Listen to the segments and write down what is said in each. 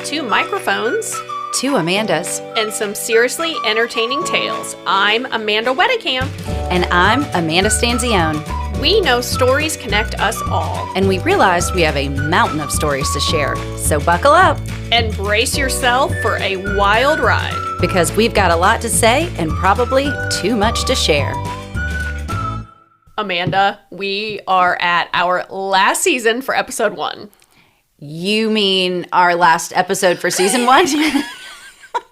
2 microphones, 2 Amandas, and some seriously entertaining tales. I'm Amanda Wedekamp. and I'm Amanda Stanzione. We know stories connect us all. And we realized we have a mountain of stories to share. So buckle up, And brace yourself for a wild ride. because we've got a lot to say and probably too much to share. Amanda, we are at our last season for episode 1. You mean our last episode for season 1?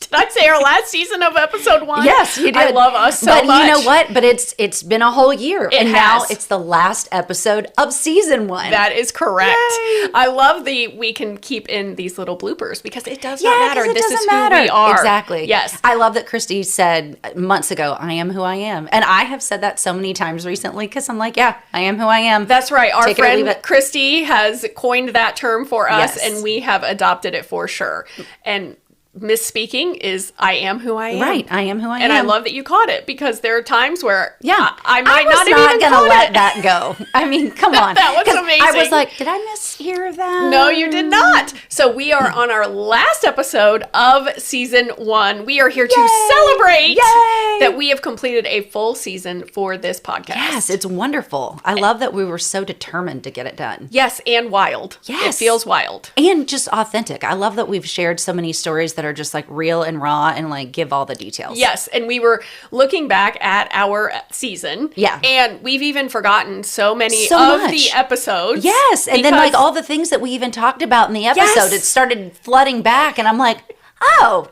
Did I say our last season of episode 1? Yes, you did. I love us so but much. you know what? But it's been a whole year. It now has. it's the last episode of season 1. That is correct. Yay. I love we can keep in these little bloopers because it does Yeah, not matter. 'cause it This is doesn't who matter. we are. Exactly. Yes. I love that Christy said months ago, I am who I am. And I have said that so many times recently because I'm like, yeah, I am who I am. That's right. Our Take it or leave friend it. Christy has coined that term for us, Yes. and we have adopted it for sure. And misspeaking is I am who I am. Right. I am who I am. And I love that you caught it because there are times where Yeah, I might was not have even gonna caught let it. that go. I mean, come on, That was 'Cause I amazing. was like, did I mishear that? No, you did not. So we are on our last episode of season 1. We are here to Yay! celebrate Yay! that we have completed a full season for this podcast. Yes, it's wonderful. I love that we were so determined to get it done. Yes, and wild. It Yes. feels wild. And just authentic. I love that we've shared so many stories that are just like real and raw and like give all the details. Yes, and we were looking back at our season. Yeah. And we've even forgotten so many So of much. the episodes. Yes, and then like because- all the things that we even talked about in the episode, Yes. it started flooding back, and I'm like, oh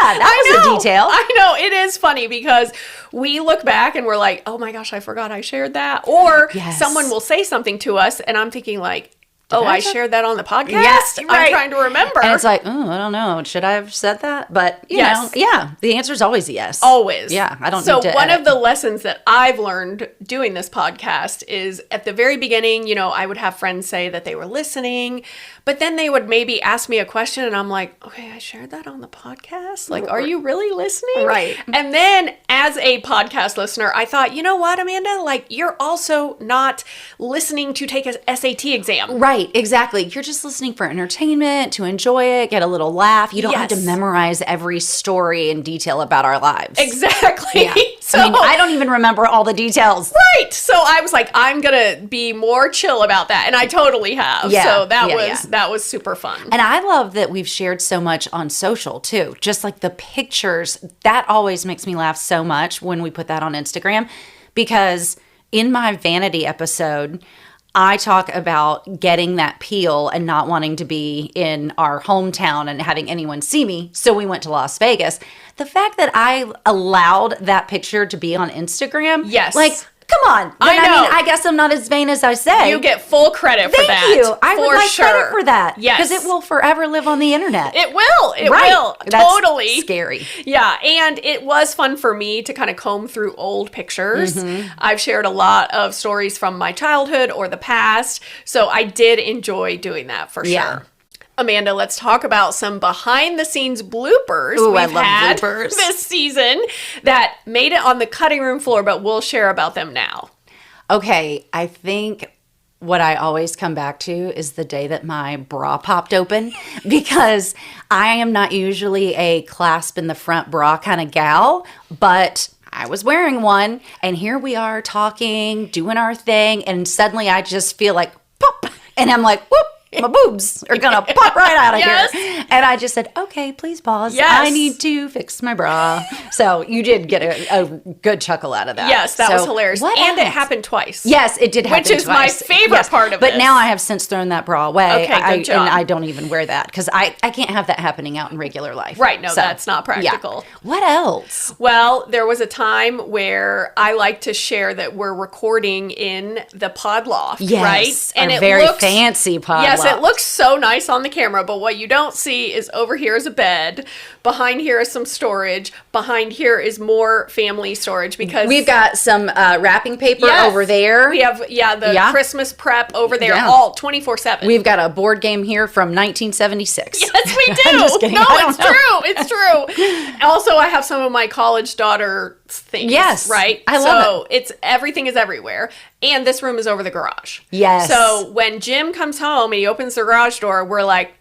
yeah, that was a detail. I know. It is funny because we look back and we're like, oh my gosh, I forgot I shared that. Or Yes. someone will say something to us and I'm thinking like, oh, I I say- shared that on the podcast? Yes, I'm right. trying to remember. And it's like, oh, I don't know. Should I have said that? But, you Yes. know, yeah, the answer is always yes. Always. Yeah, I don't So need to one edit. of the lessons that I've learned doing this podcast is at the very beginning, you know, I would have friends say that they were listening, but then they would maybe ask me a question and I'm like, okay, I shared that on the podcast. Like, are you really listening? Right. And then as a podcast listener, I thought, you know what, Amanda? Like, you're also not listening to take a SAT exam. Right, exactly. You're just listening for entertainment, to enjoy it, get a little laugh. You don't have to Yes. memorize every story and detail about our lives. Exactly. Yeah. So, I mean, I don't even remember all the details. right. So I was like, I'm going to be more chill about that. And I totally have. Yeah, So that yeah, that was super fun. And I love that we've shared so much on social too. Just like the pictures, that always makes me laugh so much when we put that on Instagram. Because in my vanity episode, I talk about getting that peel and not wanting to be in our hometown and having anyone see me. So we went to Las Vegas. The fact that I allowed that picture to be on Instagram, Yes. like, come on. Then, I know. mean, I guess I'm not as vain as I say. You get full credit for Thank that. you. I would for like sure. credit for that. Yes. Because it will forever live on the internet. It will. It Right. will. That's Totally. scary. Yeah. And it was fun for me to kind of comb through old pictures. Mm-hmm. I've shared a lot of stories from my childhood or the past. So I did enjoy doing that for Yeah. sure. Amanda, let's talk about some behind the scenes bloopers Ooh, I we've love had bloopers. this season that made it on the cutting room floor, but we'll share about them now. Okay, I think what I always come back to is the day that my bra popped open because I am not usually a clasp in the front bra kind of gal, but I was wearing one and here we are talking, doing our thing, and suddenly I just feel like pop and I'm like, whoop. My boobs are gonna pop right out of Yes. here. And I just said, okay, please pause. Yes. I need to fix my bra. So you did get a good chuckle out of that. Yes, that was So hilarious. what And it else? happened twice. Yes, it did happen Which is my twice. favorite part of But this. now I have since thrown that bra away. Okay, good job. And I don't even wear that because I can't have that happening out in regular life. Right, no, So, that's not yeah. practical. What else? Well, there was a time where I like to share that we're recording in the pod loft, Yes, right? our very fancy pod Yes, loft. it looks so nice on the camera, but what you don't see is over here is a bed. Behind here is some storage. Behind here is more family storage because We've got some wrapping paper Yes, over there. We have the Yeah. Christmas prep over there, Yeah. all 24/7. We've got a board game here from 1976. Yes, we do. I'm just kidding. No, I don't it's know. true. It's true. Also, I have some of my college daughter things. Yes, Right? I love so it's everything is everywhere. And this room is over the garage. Yes. So when Jim comes home and he opens the garage door, we're like,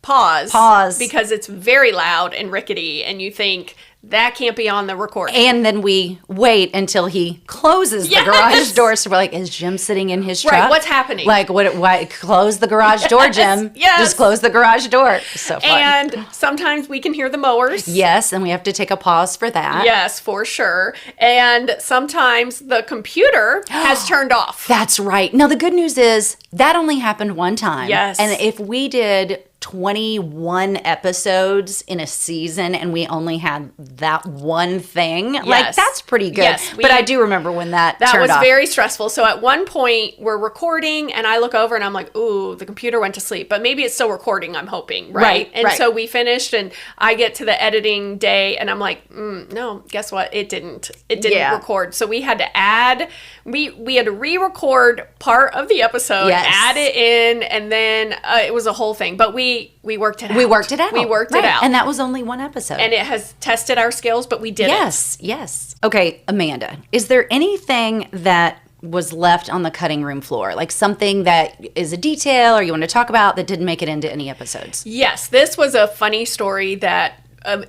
pause because it's very loud and rickety, and you think that can't be on the recording. And then we wait until he closes the garage door. So we're like, is Jim sitting in his truck? Right, what's happening? Like, what? Close the garage door, Jim. Yes. Just close the garage door. So fun. And sometimes we can hear the mowers. Yes, and we have to take a pause for that. Yes, for sure. And sometimes the computer has turned off. That's right. Now, the good news is that only happened one time. Yes. And if we did 21 episodes in a season and we only had that one thing, like, that's pretty good. Yes, but I do remember when that turned was off. very stressful. So at one point we're recording and I look over and I'm like, ooh, the computer went to sleep, but maybe it's still recording, I'm hoping. Right. And so we finished and I get to the editing day and I'm like, no, guess what? It didn't record. So we had to add, we had to re-record part of the episode, add it in, and then it was a whole thing, but we worked it out. We worked it out. We worked it out. And that was only one episode. And it has tested our skills, but we did it. Yes. Okay, Amanda, is there anything that was left on the cutting room floor? Like something that is a detail or you want to talk about that didn't make it into any episodes? Yes, this was a funny story that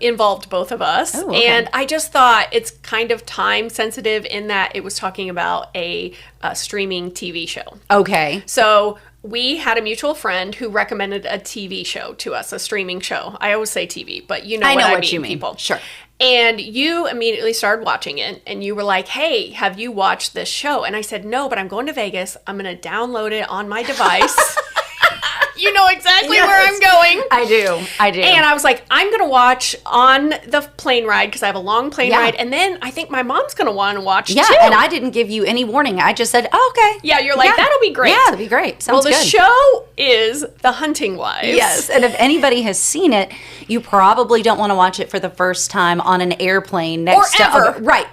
involved both of us. Oh, okay. And I just thought it's kind of time sensitive in that it was talking about a streaming TV show. Okay. So we had a mutual friend who recommended a TV show to us, a streaming show. I always say TV, but you know what I mean, you mean. people. Sure. And you immediately started watching it, and you were like, hey, have you watched this show? And I said, no, but I'm going to Vegas. I'm going to download it on my device. You know exactly where I'm going. I do. And I was like, I'm going to watch on the plane ride because I have a long plane ride. And then I think my mom's going to want to watch too. And I didn't give you any warning. I just said, oh, okay. Yeah, you're like, that'll be great. Yeah, that'll be great. Sounds good. Well, the show is The Hunting Wives. Yes, and if anybody has seen it, you probably don't want to watch it for the first time on an airplane next to ever. Right,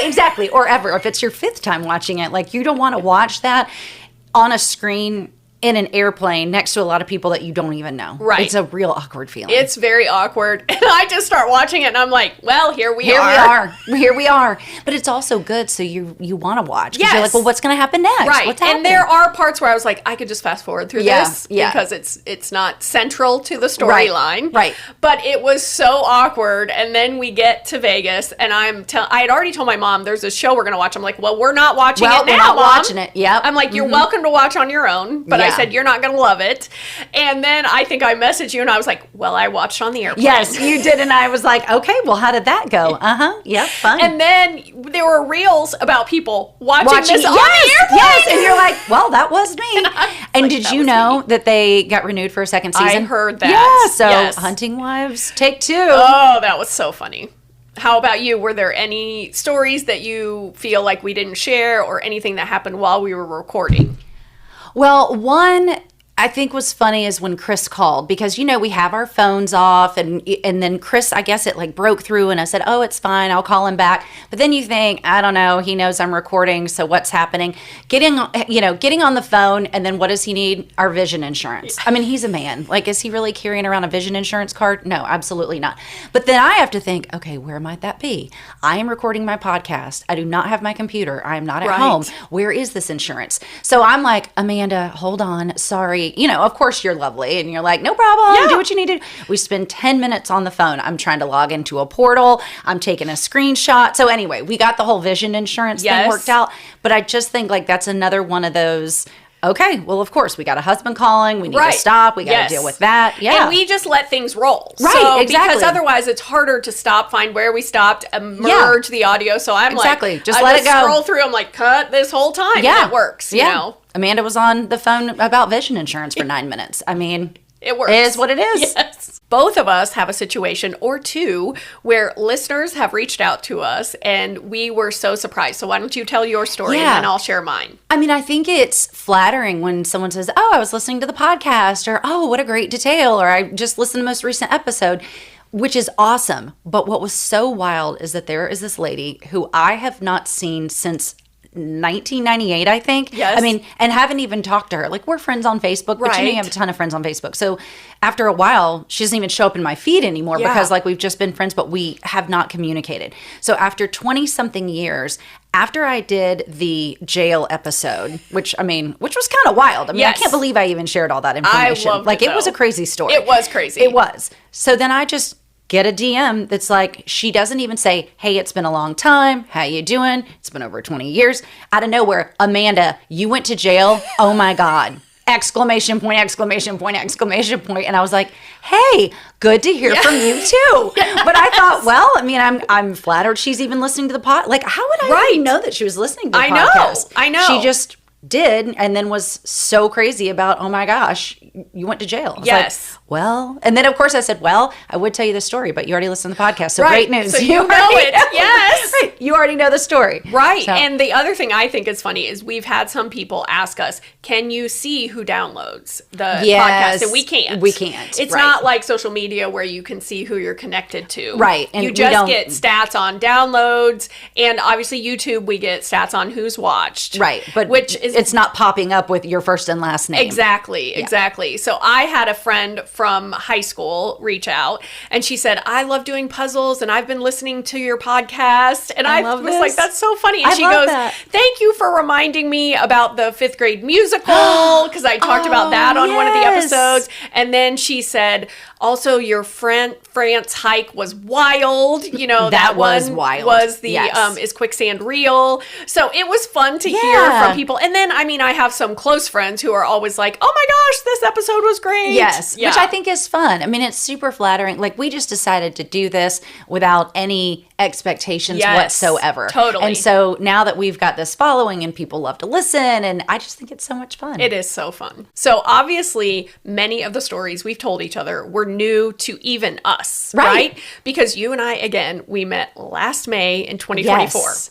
exactly. Or ever. If it's your fifth time watching it, like, you don't want to watch that on a screen in an airplane next to a lot of people that you don't even know. Right. It's a real awkward feeling. It's very awkward. And I just start watching it and I'm like, well, here we are. Here we are. But it's also good, so you want to watch. Because you're like, well, what's going to happen next? Right. What's happening? And there are parts where I was like, I could just fast forward through this because it's not central to the storyline. Right. But it was so awkward. And then we get to Vegas and I had already told my mom there's a show we're going to watch. I'm like, well, we're not watching it now, we're not Mom. watching it. Yep. I'm like, you're welcome to watch on your own. But I said, you're not going to love it. And then I think I messaged you and I was like, well, I watched on the airplane. Yes, you did. And I was like, okay, well, how did that go? Yep, fun. And then there were reels about people watching this on the airplane. Yes, and you're like, well, that was me. And did you know that they got renewed for a second season? I heard that. Yeah, so Hunting Wives, take 2. Oh, that was so funny. How about you? Were there any stories that you feel like we didn't share or anything that happened while we were recording? Well, one I think was funny is when Chris called, because, you know, we have our phones off and then Chris, I guess it like broke through and I said, oh, it's fine, I'll call him back. But then you think, I don't know, he knows I'm recording, so what's happening? Getting on the phone, and then what does he need? Our vision insurance. I mean, he's a man. Like, is he really carrying around a vision insurance card? No, absolutely not. But then I have to think, okay, where might that be? I am recording my podcast. I do not have my computer. I am not at home. Where is this insurance? So I'm like, Amanda, hold on, sorry. You know, of course you're lovely and you're like, no problem, do what you need to do. We spend 10 minutes on the phone. I'm trying to log into a portal. I'm taking a screenshot. So anyway, we got the whole vision insurance thing worked out. But I just think like that's another one of those, okay, well, of course, we got a husband calling. We need to stop. We got to deal with that. Yeah. And we just let things roll. Right, so, exactly. Because otherwise it's harder to stop, find where we stopped, merge the audio. So I'm like, just let it go. Scroll through. I'm like, cut this whole time. Yeah. And it works, you know. Amanda was on the phone about vision insurance for 9 minutes. I mean, it works. It is what it is. Yes. Both of us have a situation or two where listeners have reached out to us and we were so surprised. So why don't you tell your story and then I'll share mine. I mean, I think it's flattering when someone says, oh, I was listening to the podcast, or oh, what a great detail, or I just listened to the most recent episode, which is awesome. But what was so wild is that there is this lady who I have not seen since 1998, I think. Yes. I mean, and haven't even talked to her. Like, we're friends on Facebook, but you know, you have a ton of friends on Facebook. So after a while, she doesn't even show up in my feed anymore because like we've just been friends, but we have not communicated. So after 20 something years, after I did the jail episode, which was kind of wild. I mean, Yes. I can't believe I even shared all that information. loved Like, it, it was though. a crazy story. It was crazy. It was. So then I just get a DM that's like, she doesn't even say, hey, it's been a long time. How you doing? It's been over 20 years. Out of nowhere, Amanda, you went to jail. Oh my God. Exclamation point, exclamation point, exclamation point. And I was like, hey, good to hear from you too. But I thought, well, I mean, I'm flattered she's even listening to the pod. Like, how would I even know that she was listening to the podcast? I know. She just did, and then was so crazy about, oh my gosh, you went to jail. I was Yes. like, well, and then of course I said, well, I would tell you the story, but you already listened to the podcast. So Right. great news. So you know already it. Yes. Right. You already know the story. Right. So- And the other thing I think is funny is we've had some people ask us, can you see who downloads the Yes. podcast? And we can't. We can't. It's Right. not like social media where you can see who you're connected to. Right. And you we just don't- get stats on downloads. And obviously YouTube, we get stats on who's watched. Right. But which is it's not popping up with your first and last name. Exactly. So I had a friend from high school reach out and she said, I love doing puzzles and I've been listening to your podcast. And I love was this. like, that's so funny. And I she love goes, that. thank you for reminding me about the 5th grade musical because I talked about that on one of the yes. episodes. And then she said, also your France hike was wild. You know, That was one wild. was the, Yes. is quicksand real? So it was fun to hear Yeah. from people. And then, I mean, I have some close friends who are always like, oh my gosh, this episode was great. Yes, Yeah. which I think is fun. I mean, it's super flattering. Like, we just decided to do this without any expectations Yes, whatsoever. totally. And so now that we've got this following and people love to listen, and I just think it's so much fun. It is so fun. So obviously, many of the stories we've told each other were new to even us, Right. Because you and I, again, we met last May in 2024. Yes.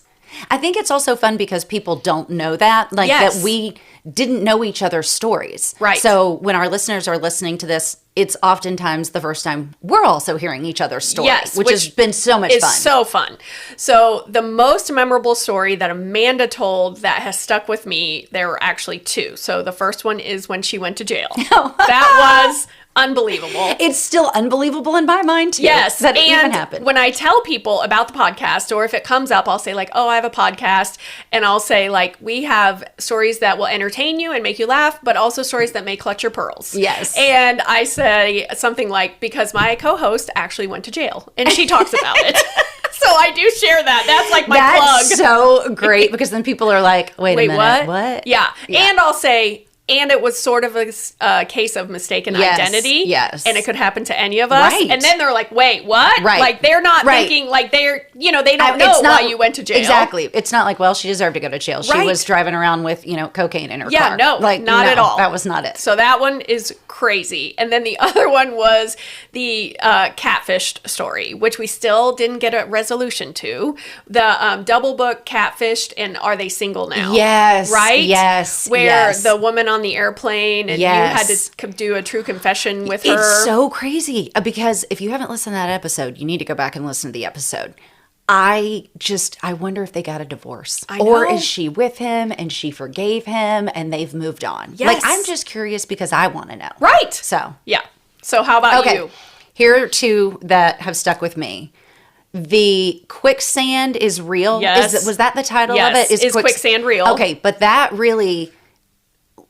I think it's also fun because people don't know that, like Yes. that we didn't know each other's stories. Right. So when our listeners are listening to this, it's oftentimes the first time we're also hearing each other's stories, Yes, which has been so much It's fun. so fun. So the most memorable story that Amanda told that has stuck with me, there were actually two. So the first one is when she went to jail. That was unbelievable. It's still unbelievable in my mind too. Yes, that it and even happened. when I tell people about the podcast, or if it comes up, I'll say like, "Oh, I have a podcast," and I'll say like, "We have stories that will entertain you and make you laugh, but also stories that may clutch your pearls." Yes. and I say something like, "Because my co-host actually went to jail, and she talks about it." So I do share that. That's like my That's plug. so great because then people are like, wait a Wait, minute, what? Yeah. And I'll say, and it was sort of a case of mistaken Yes, identity. yes. And it could happen to any of us. Right. And then they're like, wait, what? Right. Like, they're not Right. thinking, like, they're, they don't know why you went to jail. Exactly. It's not like, well, she deserved to go to jail. She Right. was driving around with, cocaine in her car. Yeah, no, not no, at all. That was not it. So that one is crazy. And then the other one was the catfished story, which we still didn't get a resolution to. The double book catfished and are they single now? Yes, Right? yes, Where yes. the woman on the airplane and you had Yes. to do a true confession with her. It's so crazy because if you haven't listened to that episode, you need to go back and listen to the episode. I wonder if they got a divorce. I Or know. is she with him and she forgave him and they've moved on? Yes. Like, I'm just curious because I want to know. Right. So, Yeah. So how about okay. you? Here are two that have stuck with me. The quicksand is real. Yes. Was that the title Yes. of it? Is quicksand real? Okay, but that really,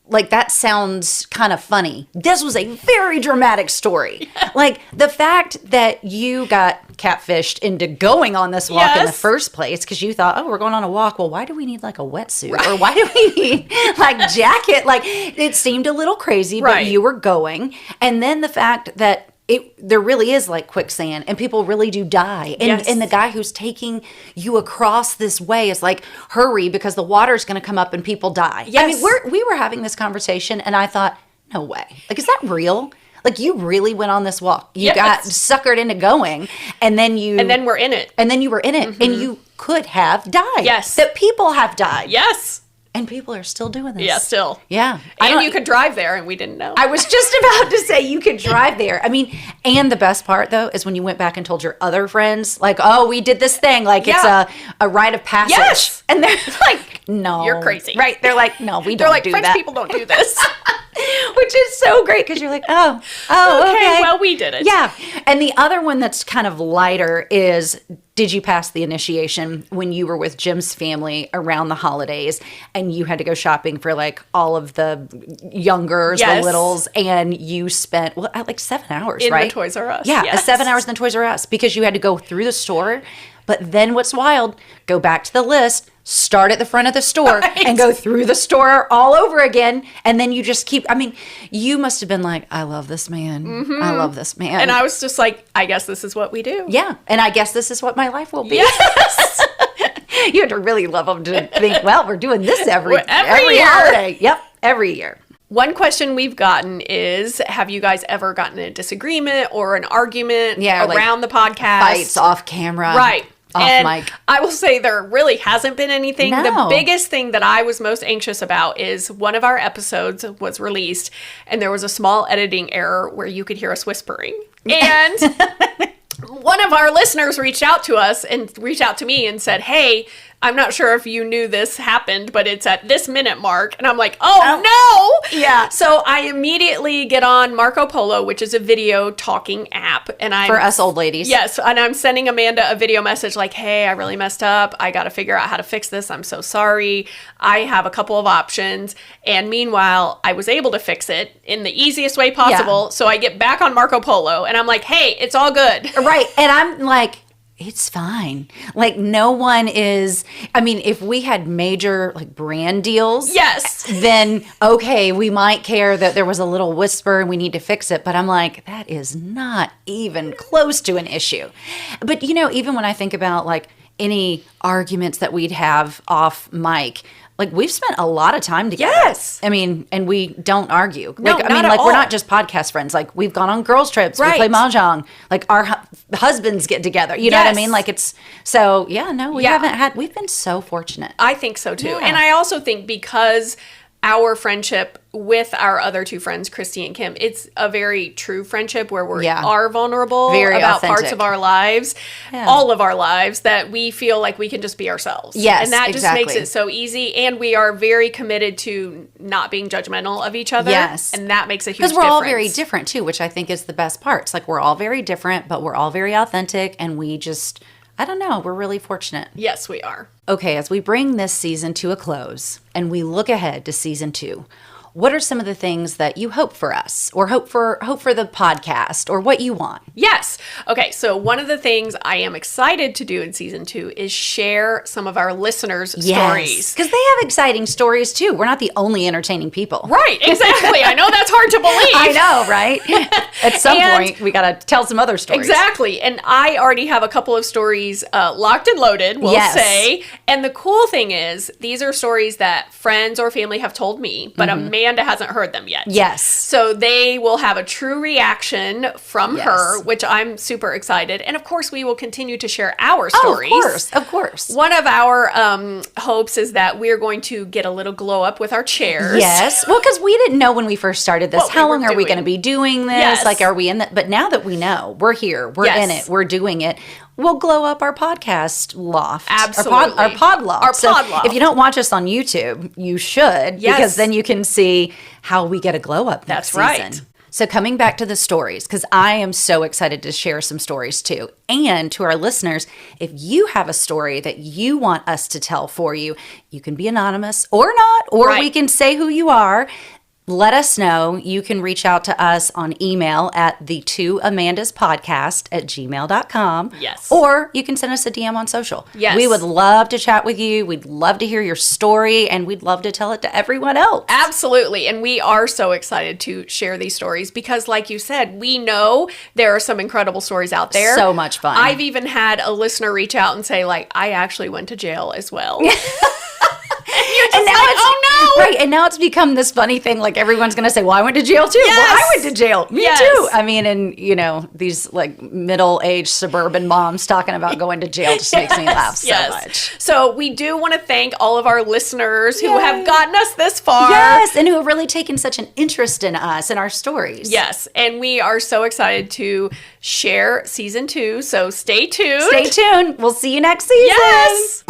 like, that sounds kind of funny. This was a very dramatic story. Like, the fact that you got catfished into going on this walk in the Yes. first place because you thought, oh, we're going on a walk. Well, why do we need like a wetsuit? Or why do we need like jacket? Like, it seemed a little crazy, but Right. you were going. And then the fact that there really is like quicksand and people really do die. And, Yes. and the guy who's taking you across this way is like, hurry because the water's going to come up and people die. I mean, Yes. we were having this conversation and I thought, no way. Like, is that real? Like, you really went on this walk. You Yes. got suckered into going and then you... And then we're in it. And then you were in it and you could have died. Yes. That people have died. Yes. And people are still doing this. Yeah, still. Yeah. And you could drive there and we didn't know. I was just about to say you could drive there. I mean, and the best part though is when you went back and told your other friends, like, oh, we did this thing, like Yeah. it's a rite of passage. Yes. And they're like, no. You're crazy. Right. They're like, no, we They're don't like, do French that. people don't do this. Which is so great because you're like, oh, okay. Well, we did it. Yeah. And the other one that's kind of lighter is, did you pass the initiation when you were with Jim's family around the holidays and you had to go shopping for like all of the youngers, the littles, and you spent like 7 hours, in right? the Toys R Us. Yeah, 7 hours in the Toys R Us because you had to go through the store. But then what's wild, go back to the list, start at the front of the store and go through the store all over again. And then you just keep, I mean, you must have been like, I love this man. I love this man. And I was just like, I guess this is what we do. Yeah. And I guess this is what my life will be. Yes. You have to really love them to think, well, we're doing this every year. holiday. Yep. Every year. One question we've gotten is, have you guys ever gotten in a disagreement or an argument around the podcast? Fights off camera. Right. Off and mic. I will say there really hasn't been anything. No. The biggest thing that I was most anxious about is one of our episodes was released and there was a small editing error where you could hear us whispering. And one of our listeners reached out to me and said, hey, I'm not sure if you knew this happened, but it's at this minute mark. And I'm like, oh no. Yeah. So I immediately get on Marco Polo, which is a video talking app. And I'm For us old ladies. Yes. And I'm sending Amanda a video message like, hey, I really messed up. I got to figure out how to fix this. I'm so sorry. I have a couple of options. And meanwhile, I was able to fix it in the easiest way possible. Yeah. So I get back on Marco Polo and I'm like, hey, it's all good. Right. And I'm like, it's fine. Like no one is, I mean, if we had major like brand deals, Yes. then okay, we might care that there was a little whisper and we need to fix it. But I'm like, that is not even close to an issue. But you know, even when I think about like any arguments that we'd have off mic, like we've spent a lot of time together. Yes. I mean, and we don't argue. No, like, I not mean, at like all. we're not just podcast friends. Like we've gone on girls trips. Right. We play mahjong. Like our husbands get together. You know what I Yes. mean? Like it's so, yeah, no, we Yeah. haven't had, we've been so fortunate. I think so too. Yeah. And I also think because our friendship with our other two friends, Christy and Kim, it's a very true friendship where we are vulnerable Very about authentic. parts of our lives, all of our lives, that we feel like we can just be ourselves. Yes, and that exactly. just makes it so easy. And we are very committed to not being judgmental of each other. Yes. And that makes a huge difference. Because we're all very different too, which I think is the best part. It's like we're all very different, but we're all very authentic and we just, I don't know, we're really fortunate. Yes, we are. Okay, as we bring this season to a close and we look ahead to season 2, what are some of the things that you hope for us or hope for the podcast or what you want? Yes. Okay. So one of the things I am excited to do in season 2 is share some of our listeners' stories. Because they have exciting stories too. We're not the only entertaining people. Right. Exactly. I know that's hard to believe. I know, right? At some point, we got to tell some other stories. Exactly. And I already have a couple of stories locked and loaded, we'll say. And the cool thing is, these are stories that friends or family have told me, but Amanda hasn't heard them yet. Yes. So they will have a true reaction from her, which I'm super excited. And of course, we will continue to share our stories. Of course. One of our hopes is that we're going to get a little glow up with our chairs. Yes. Well, because we didn't know when we first started this, What how we were long are we doing. going to be doing this? Yes. Like, are we in that? But now that we know, we're here, we're in it, we're doing it. We'll glow up our podcast loft. Absolutely. Our pod loft. Our pod loft. If you don't watch us on YouTube, you should. Yes. Because then you can see how we get a glow up next That's season. right. So coming back to the stories, because I am so excited to share some stories too. And to our listeners, if you have a story that you want us to tell for you, you can be anonymous or not, or we can say who you are. Let us know. You can reach out to us on email at the2amandaspodcast@gmail.com. Yes. Or you can send us a DM on social. Yes. We would love to chat with you. We'd love to hear your story and we'd love to tell it to everyone else. Absolutely. And we are so excited to share these stories because, like you said, we know there are some incredible stories out there. So much fun. I've even had a listener reach out and say, like, I actually went to jail as well. And now like, oh no! Right, and now it's become this funny thing. Like everyone's going to say, "Well, I went to jail too." Yes. Well, I went to jail. Me Yes. too. I mean, and you know, these like middle-aged suburban moms talking about going to jail just makes me laugh so much. So we do want to thank all of our listeners who have gotten us this far. Yes, and who have really taken such an interest in us and our stories. Yes, and we are so excited to share season 2. So stay tuned. Stay tuned. We'll see you next season. Yes.